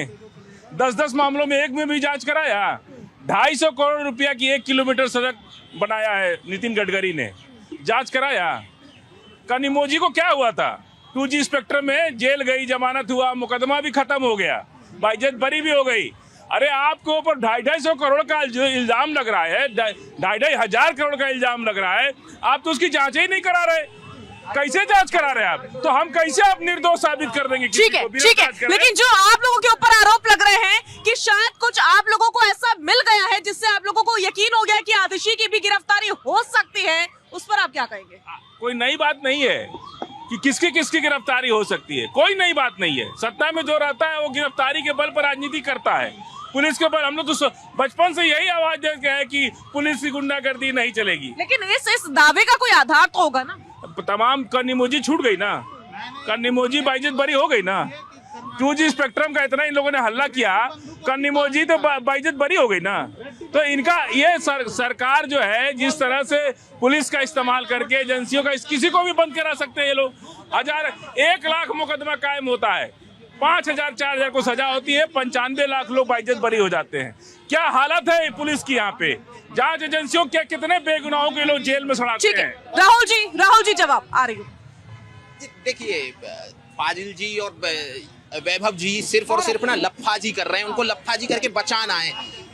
10 मामलों में एक में भी जांच कराया? 250 करोड़ रुपया की 1 किलोमीटर सड़क बनाया है नितिन गडकरी ने, जांच कराया? कनिमोजी को क्या हुआ था? 2G स्पेक्ट्रम में जेल गई, जमानत हुआ, मुकदमा भी खत्म हो गया, बाइज्जत बरी भी हो गई। अरे आपके ऊपर 250 करोड़ का जो इल्जाम लग रहा है, 2,500 करोड़ का इल्जाम लग रहा है, आप तो उसकी जांच ही नहीं करा रहे। कैसे जांच करा रहे हैं आप? तो हम कैसे आप निर्दोष साबित कर देंगे? ठीक है, लेकिन जो आप लोगों के ऊपर आरोप लग रहे हैं कि शायद कुछ आप लोगों को ऐसा मिल गया है जिससे आप लोगों को यकीन हो गया कि आतिशी की भी गिरफ्तारी हो सकती है, उस पर आप क्या कहेंगे? कोई नई बात नहीं है कि किसकी गिरफ्तारी हो सकती है। कोई नई बात नहीं है। सत्ता में जो रहता है वो गिरफ्तारी के बल पर राजनीति करता है। पुलिस के बल, हम लोग तो बचपन से यही आवाज देते हैं कि पुलिस की गुंडागर्दी नहीं चलेगी। लेकिन इस दावे का कोई आधार तो होगा ना? तमाम कनिमोजी छूट गई ना, कनिमोजी बाइज्जत बरी हो गई ना। 2G स्पेक्ट्रम का इतना इन लोगों ने हल्ला किया, कनिमोजी तो बाइज्जत बरी हो गई ना। तो इनका ये सरकार जो है, जिस तरह से पुलिस का इस्तेमाल करके एजेंसियों का, किसी को भी बंद करा सकते हैं ये लोग। 1 लाख मुकदमा कायम होता है, 5,000 4,000 को सजा होती है, 95 लाख लोग बाइज्जत बरी हो जाते हैं। क्या हालत है पुलिस की यहाँ पे? जांच एजेंसियों के कितने बेगुनाहों के लोग जेल में सड़ाते हैं। राहुल जी जवाब आ रही हूँ। देखिए, फाजिल जी और वैभव जी सिर्फ और सिर्फ ना लफाजी कर रहे हैं, उनको लफाजी करके बचाना है,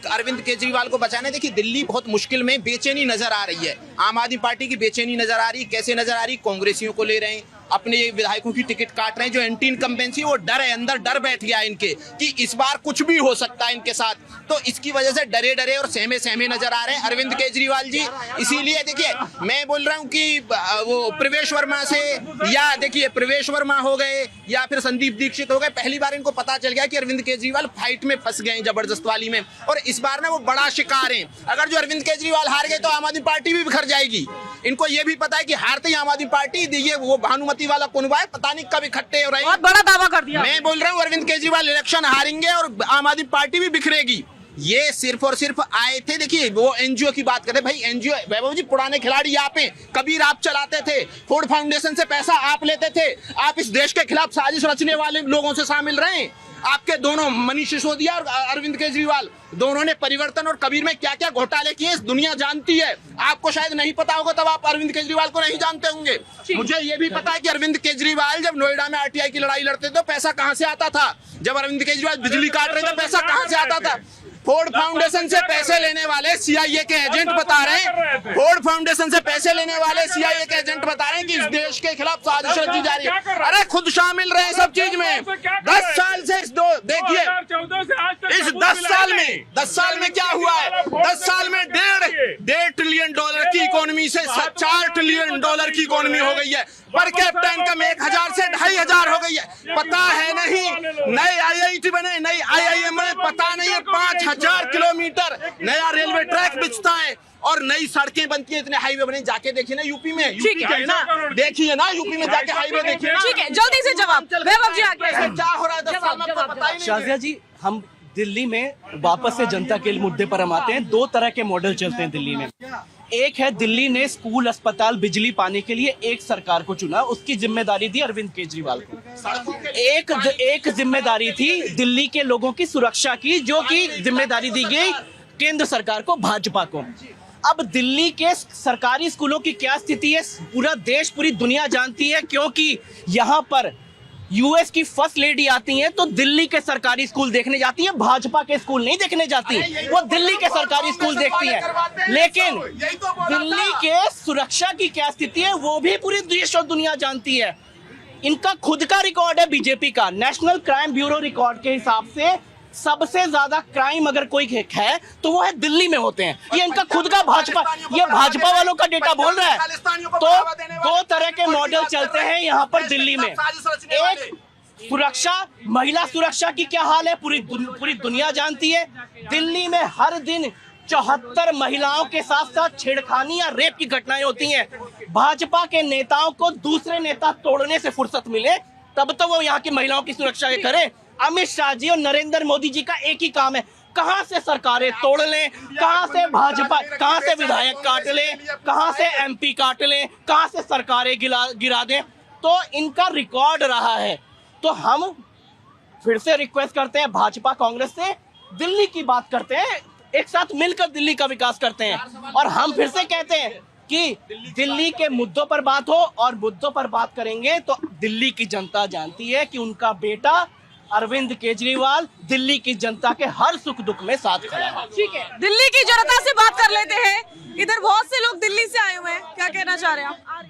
अरविंद केजरीवाल को बचाना है। देखिए, दिल्ली बहुत मुश्किल में, बेचैनी नजर आ रही है। आम आदमी पार्टी की बेचैनी नजर आ रही है। कैसे नजर आ रही? कांग्रेसियों को ले रहे हैं, अपने विधायकों की टिकट काट रहे हैं। जो एंटी इनकम्बेंसी, वो डर है, अंदर डर बैठ गया इनके कि इस बार कुछ भी हो सकता है इनके साथ। तो इसकी वजह से डरे और सहमे नजर आ रहे हैं अरविंद केजरीवाल जी। इसीलिए देखिए, मैं बोल रहा हूँ कि वो प्रवेश वर्मा से, या देखिए प्रवेश वर्मा हो गए या फिर संदीप दीक्षित हो गए, पहली बार इनको पता चल गया कि अरविंद केजरीवाल फाइट में फंस गए हैं जबरदस्त वाली में, और इस बार ना वो बड़ा शिकार है। अगर जो अरविंद केजरीवाल हार गए तो आम आदमी पार्टी भी बिखर जाएगी। इनको ये भी पता है कि हारते ही आम आदमी पार्टी, ये वो भानुमति वाला कुनबा है, पता नहीं कब इकट्ठे हो रहे हैं। बहुत बड़ा दावा कर दिया। मैं बोल रहा हूँ अरविंद केजरीवाल इलेक्शन हारेंगे और आम आदमी पार्टी भी बिखरेगी। ये सिर्फ और सिर्फ आए थे। देखिए, वो एनजीओ की बात करें, भाई एनजीओ, वैभव जी, पुराने खिलाड़ी आप हैं, कबीर आप चलाते थे, फोर्ड फाउंडेशन से पैसा आप लेते थे, आप इस देश के खिलाफ साजिश रचने वाले लोगों से शामिल रहे। आपके दोनों, मनीष सिसोदिया और अरविंद केजरीवाल, दोनों ने परिवर्तन और कबीर में क्या क्या घोटाले किए दुनिया जानती है। आपको शायद नहीं पता होगा, तब आप अरविंद केजरीवाल को नहीं जानते होंगे। मुझे ये भी पता है कि अरविंद केजरीवाल जब नोएडा में आरटीआई की लड़ाई लड़ते थे तो पैसा कहां से आता था। जब अरविंद केजरीवाल बिजली काट रहे थे, पैसा कहां से आता था। फोर्ड फाउंडेशन से पैसे लेने वाले सीआईए के एजेंट बता रहे हैं, फोर्ड फाउंडेशन से पैसे लेने वाले सीआईए के एजेंट बता रहे हैं कि इस देश के खिलाफ साजिश रची जा रही है। अरे खुद शामिल रहे सब चीज में। 10 साल से देखिए, इस 10 10 साल में क्या हुआ है? 10 साल में डेढ़ ट्रिलियन डॉलर की इकोनॉमी से 4 ट्रिलियन डॉलर की इकोनॉमी हो गई है। पर कैपिटा इनकम 1000 से 2500 हो गई है। पता है नहीं, नए IIT बने, नई IIM बने, पता नहीं है 5000 किलोमीटर नया रेलवे ट्रैक बिछता है और नई सड़कें बनती है, इतने हाईवे बने। जाके देखिए ना यूपी में, यूपी है ना, देखिए ना यूपी में जाके हाईवे देखिए। ठीक है, जल्दी से जवाब वैभव जी आगे। क्या हो रहा है 10 साल में, आपको पता ही नहीं है। शाजिया जी, हम दिल्ली में वापस से जनता के मुद्दे पर हम आते हैं। 2 तरह के मॉडल चलते हैं दिल्ली में। एक है, दिल्ली ने स्कूल, अस्पताल, बिजली पाने के लिए एक सरकार को चुना, उसकी जिम्मेदारी दी अरविंद केजरीवाल को। एक जिम्मेदारी थी दिल्ली के लोगों की सुरक्षा की, जो कि जिम्मेदारी दी गई केंद्र सरकार को, भाजपा को। अब दिल्ली के सरकारी स्कूलों की क्या स्थिति है पूरा देश, पूरी दुनिया जानती है, क्योंकि यहाँ पर यूएस की फर्स्ट लेडी आती हैं तो दिल्ली के सरकारी स्कूल देखने जाती हैं, भाजपा के स्कूल नहीं देखने जाती, वो दिल्ली के सरकारी स्कूल देखती हैं। लेकिन दिल्ली के सुरक्षा की क्या स्थिति है वो भी पूरी देश और दुनिया जानती है। इनका खुद का रिकॉर्ड है बीजेपी का, नेशनल क्राइम ब्यूरो रिकॉर्ड के हिसाब से सबसे ज्यादा क्राइम अगर कोई है तो वो है दिल्ली में होते हैं। ये इनका खुद का भाजपा, ये भाजपा वालों का डेटा बोल रहा है। तो 2 तरह के मॉडल चलते हैं यहाँ पर दिल्ली में। एक, सुरक्षा, महिला सुरक्षा की क्या हाल है पूरी दुनिया जानती है। दिल्ली में हर दिन 74 महिलाओं के साथ साथ छेड़खानी या रेप की घटनाएं होती हैं। भाजपा के नेताओं को दूसरे नेता तोड़ने से फुर्सत मिले तब तो वो यहाँ की महिलाओं की सुरक्षा करें। अमित शाह जी और नरेंद्र मोदी जी का एक ही काम है, कहां से सरकारें तोड़ लें, कहां से भाजपा, कहां से विधायक काट लें, कहां से MP काट लें, कहां से सरकारें गिरा दें। तो इनका रिकॉर्ड रहा है। तो हम फिर से रिक्वेस्ट करते हैं भाजपा कांग्रेस से, दिल्ली की बात करते हैं, एक साथ मिलकर दिल्ली का विकास करते हैं। और हम फिर से कहते हैं कि दिल्ली के मुद्दों पर बात हो, और मुद्दों पर बात करेंगे तो दिल्ली की जनता जानती है कि उनका बेटा अरविंद केजरीवाल दिल्ली की जनता के हर सुख दुख में साथ खड़ा है। ठीक है, दिल्ली की जनता से बात कर लेते हैं। इधर बहुत से लोग दिल्ली से आए हुए हैं, क्या कहना चाह रहे हैं आप?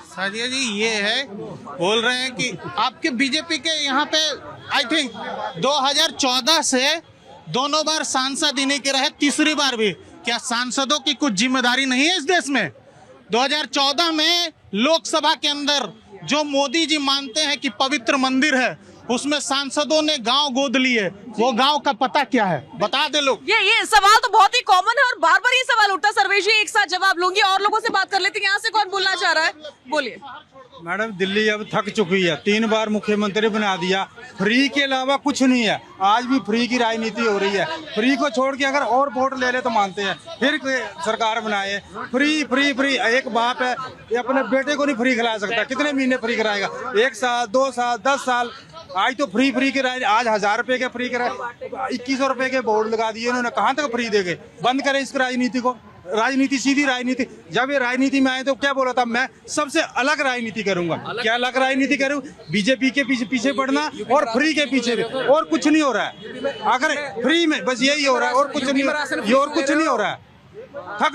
साजिया जी, ये है, बोल रहे हैं कि आपके बीजेपी के यहाँ पे आई थिंक 2014 से दोनों बार सांसद इन्हीं के रहे, तीसरी बार भी। क्या सांसदों की कुछ जिम्मेदारी नहीं है इस देश में? 2014 में लोकसभा के अंदर जो मोदी जी मानते हैं कि पवित्र मंदिर है, उसमें सांसदों ने गांव गोद लिए। वो गांव का पता क्या है, बता दे लोग। ये सवाल तो बहुत ही कॉमन है और बार बार ये सवाल उठता है। सर्वेश जी एक साथ जवाब लूंगी, और लोगों से बात कर लेते हैं। यहाँ से कौन बोलना चाह रहा है, बोलिए। मैडम, दिल्ली अब थक चुकी है, 3 बार मुख्यमंत्री बना दिया, फ्री के अलावा कुछ नहीं है। आज भी फ्री की राजनीति हो रही है। फ्री को छोड़ के अगर और वोट ले ले तो मानते हैं, फिर सरकार बनाए। फ्री फ्री फ्री, एक बाप है ये अपने बेटे को नहीं फ्री खिला सकता, कितने महीने फ्री कराएगा? 1 साल, 2 साल, 10 साल। आज तो फ्री के आज 1000 रुपए के फ्री कराए, 2100 रुपए के बोर्ड लगा दिए इन्होंने। कहाँ तक फ्री देंगे? बंद करें इस राजनीति को। राजनीति सीधी राजनीति, जब ये राजनीति में आए तो क्या बोला था, मैं सबसे अलग राजनीति करूंगा। क्या अलग राजनीति करूं? बीजेपी के पीछे पड़ना और फ्री के पीछे, और कुछ नहीं हो रहा है। अगर फ्री में बस यही हो रहा है और कुछ नहीं, और कुछ नहीं हो रहा है।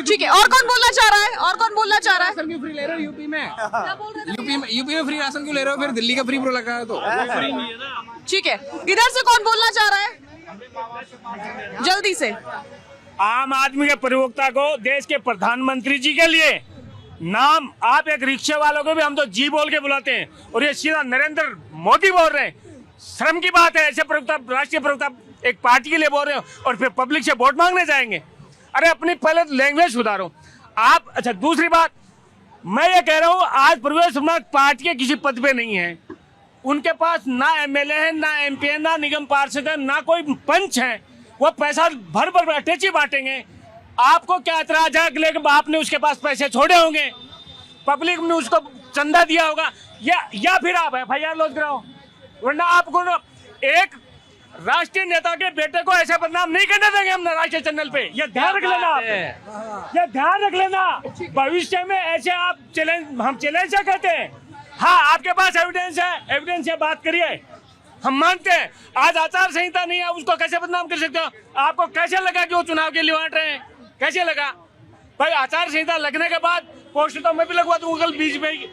ठीक है, और कौन बोलना चाह रहा है? और कौन बोलना चाह रहा है? राशन क्यों फ्री ले रहे हो यूपी में? यूपी में फ्री राशन क्यों ले रहे हो? फिर दिल्ली का फ्री प्रो लगा है तो ठीक है, इधर से कौन बोलना चाह रहा है, जल्दी से। आम आदमी के प्रवक्ता को देश के प्रधानमंत्री जी के लिए नाम, आप एक रिक्शे वालों को भी हम तो जी बोल के बुलाते हैं, और ये सीधा नरेंद्र मोदी बोल रहे हैं। शर्म की बात है, ऐसे प्रवक्ता, राष्ट्रीय प्रवक्ता एक पार्टी के लिए बोल रहे हो और फिर पब्लिक से वोट मांगने जाएंगे। अरे अपनी पहले लैंग्वेज सुधारो आप। अच्छा, दूसरी बात, मैं ये कह रहा हूँ, आज प्रवेश पार्टी के किसी पद पे नहीं है, उनके पास ना MLA है, ना MP है, ना निगम पार्षद है, ना कोई पंच है। वो पैसा भर भर अटैची बांटेंगे। आपको क्या एतराज है? अगले के बाप ने उसके पास पैसे छोड़े होंगे, पब्लिक ने उसको चंदा दिया होगा, या फिर आप FIR लॉन्च कराओ। वरना आपको एक राष्ट्रीय नेता के बेटे को ऐसे बदनाम नहीं करने देंगे हम राष्ट्रीय चैनल पे। ये ध्यान रख लेना, ये ध्यान रख लेना। भविष्य में ऐसे आप चैलेंज, हम चैलेंज क्या कहते हैं? हाँ, आपके पास एविडेंस है, एविडेंस से बात करिए, हम मानते हैं। आज आचार संहिता नहीं है, उसको कैसे बदनाम कर सकते हो? आपको कैसे लगा कि वो चुनाव के लिए बांट रहे हैं? कैसे लगा भाई? आचार संहिता लगने के बाद पोस्ट तो मैं भी लगवा दूंगा। कल बीच में,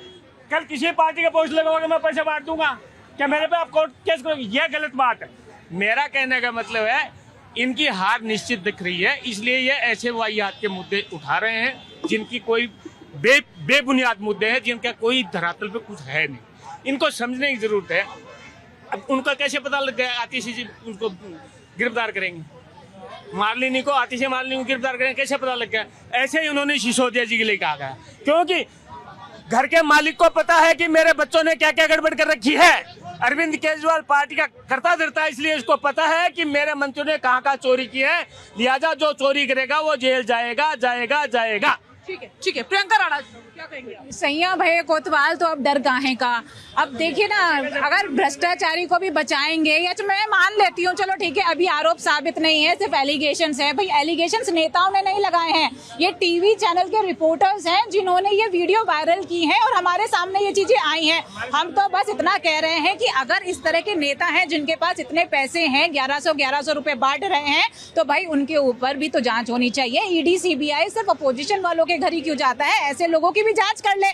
कल किसी पार्टी के पोस्ट लगवा मैं पैसे बांट दूंगा, क्या मेरे पे आप कोर्ट केस करोगे? यह गलत बात है। मेरा कहने का मतलब है, इनकी हार निश्चित दिख रही है, इसलिए ये ऐसे वाहियात के मुद्दे उठा रहे हैं जिनकी कोई बेबुनियाद मुद्दे हैं, जिनका कोई धरातल पे कुछ है नहीं। इनको समझने की जरूरत है। अब उनका कैसे पता लग गया आतिशी जी उनको गिरफ्तार करेंगे, मारलिनी को, आतिशी मारलिनी को गिरफ्तार करेंगे, कैसे पता लग गया? ऐसे ही उन्होंने सिसोदिया जी के लिए कहा गया, क्योंकि घर के मालिक को पता है कि मेरे बच्चों ने क्या क्या गड़बड़ कर रखी है। अरविंद केजरीवाल पार्टी का करता धरता है, इसलिए उसको पता है कि मेरे मंत्रियों ने कहाँ कहाँ चोरी की है, लिहाजा जो चोरी करेगा वो जेल जाएगा जाएगा जाएगा। ठीक है प्रियंका राणा क्या कहेंगे? सैया भैया कोतवाल तो अब डर काहे का। अब देखिए ना, अगर भ्रष्टाचारी को भी बचाएंगे, या तो मैं मान लेती हूँ, चलो ठीक है अभी आरोप साबित नहीं है, सिर्फ एलिगेशंस है। भाई एलिगेशंस नेताओं ने नहीं लगाए हैं, ये टीवी चैनल के रिपोर्टर्स हैं जिन्होंने ये वीडियो वायरल की है और हमारे सामने ये चीजें आई हैं। हम तो बस इतना कह रहे हैं कि अगर इस तरह के नेता हैं जिनके पास इतने पैसे हैं, 1100 रुपए बांट रहे हैं, तो भाई उनके ऊपर भी तो जांच होनी चाहिए। ईडी सीबीआई सिर्फ अपोजिशन वालों के घर ही क्यों जाता है? ऐसे लोगों की भी जांच कर ले।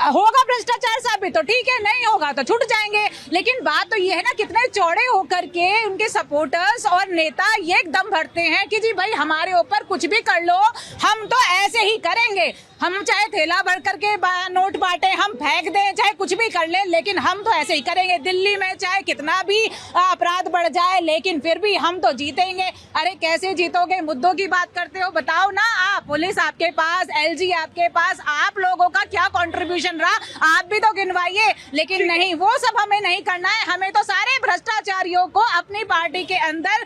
होगा भ्रष्टाचार साबित तो ठीक है, नहीं होगा तो छूट जाएंगे। लेकिन बात तो ये है ना, कितने चौड़े होकर के उनके सपोर्टर्स और नेता ये एकदम भरते हैं कि जी भाई हमारे ऊपर कुछ भी कर लो, हम तो ऐसे ही करेंगे। हम चाहे थैला भर करके नोट बांटे, हम फेंक दें, चाहे कुछ भी कर ले, लेकिन हम तो ऐसे ही करेंगे। दिल्ली में चाहे कितना भी अपराध बढ़ जाए, लेकिन फिर भी हम तो जीतेंगे। अरे कैसे जीतोगे? मुद्दों की बात करते हो, बताओ ना आप। पुलिस आपके पास, एलजी आपके पास, आप लोगों का क्या कॉन्ट्रीब्यूशन रहा, आप भी तो गिनवाइए। लेकिन नहीं, वो सब हमें नहीं करना है। हमें तो सारे भ्रष्टाचारियों को अपनी पार्टी के अंदर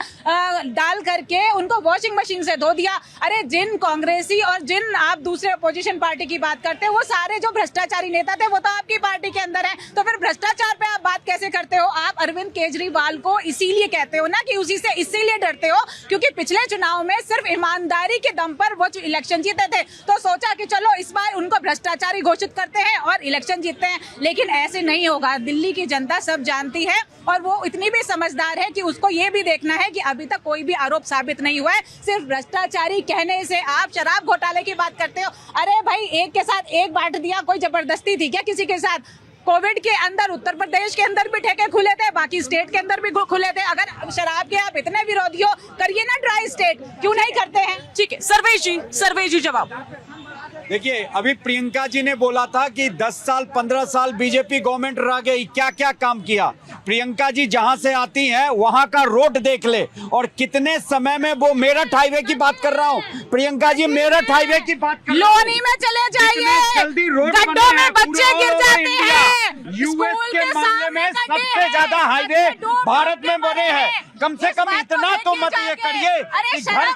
डाल करके उनको वॉशिंग मशीन से धो दिया। अरे जिन कांग्रेसी और जिन आप दूसरे अपोजिशन पार्टी की बात करते हो, वो सारे जो भ्रष्टाचारी नेता थे वो तो आपकी पार्टी के अंदर है, तो फिर भ्रष्टाचार पे आप बात कैसे करते हो? आप अरविंद केजरीवाल को इसीलिए कहते हो ना कि उसी से इसीलिए डरते हो क्योंकि पिछले चुनाव में सिर्फ ईमानदारी के दम पर वो इलेक्शन जीते थे, तो सोचा कि चलो इस बार उनको भ्रष्टाचारी घोषित करते हैं और इलेक्शन जीतते हैं। लेकिन ऐसे नहीं होगा। दिल्ली की जनता सब जानती है और वो इतनी भी समझदार है कि उसको ये भी देखना है कि अभी तक कोई भी आरोप साबित नहीं हुआ है। सिर्फ भ्रष्टाचारी कहने से आप शराब घोटाले की बात करते हो। अरे भाई एक के साथ एक बांट दिया, कोई जबरदस्ती थी क्या किसी के साथ? कोविड के अंदर उत्तर प्रदेश के अंदर भी ठेके खुले थे, बाकी स्टेट के अंदर भी खुले थे। अगर शराब के आप इतने विरोधी हो, करिए ना ड्राई स्टेट, क्यों नहीं करते हैं? ठीक है सर्वेश जी जवाब। देखिए, अभी प्रियंका जी ने बोला था कि 10 साल 15 साल बीजेपी गवर्नमेंट रह गई, क्या क्या काम किया। प्रियंका जी जहां से आती हैं वहां का रोड देख ले, और कितने समय में वो मेरठ हाईवे की बात कर रहा हूं। प्रियंका जी मेरठ हाईवे की बात कर रहा हूं। लोनी में चले जाइए, जल्दी रोड गड्ढों में बच्चे गिर जाते हैं। यूएस स्कूल के मामले में सबसे ज्यादा हाईवे भारत में बने हैं। कम से कम इतना तो मत ये करिए कि घर से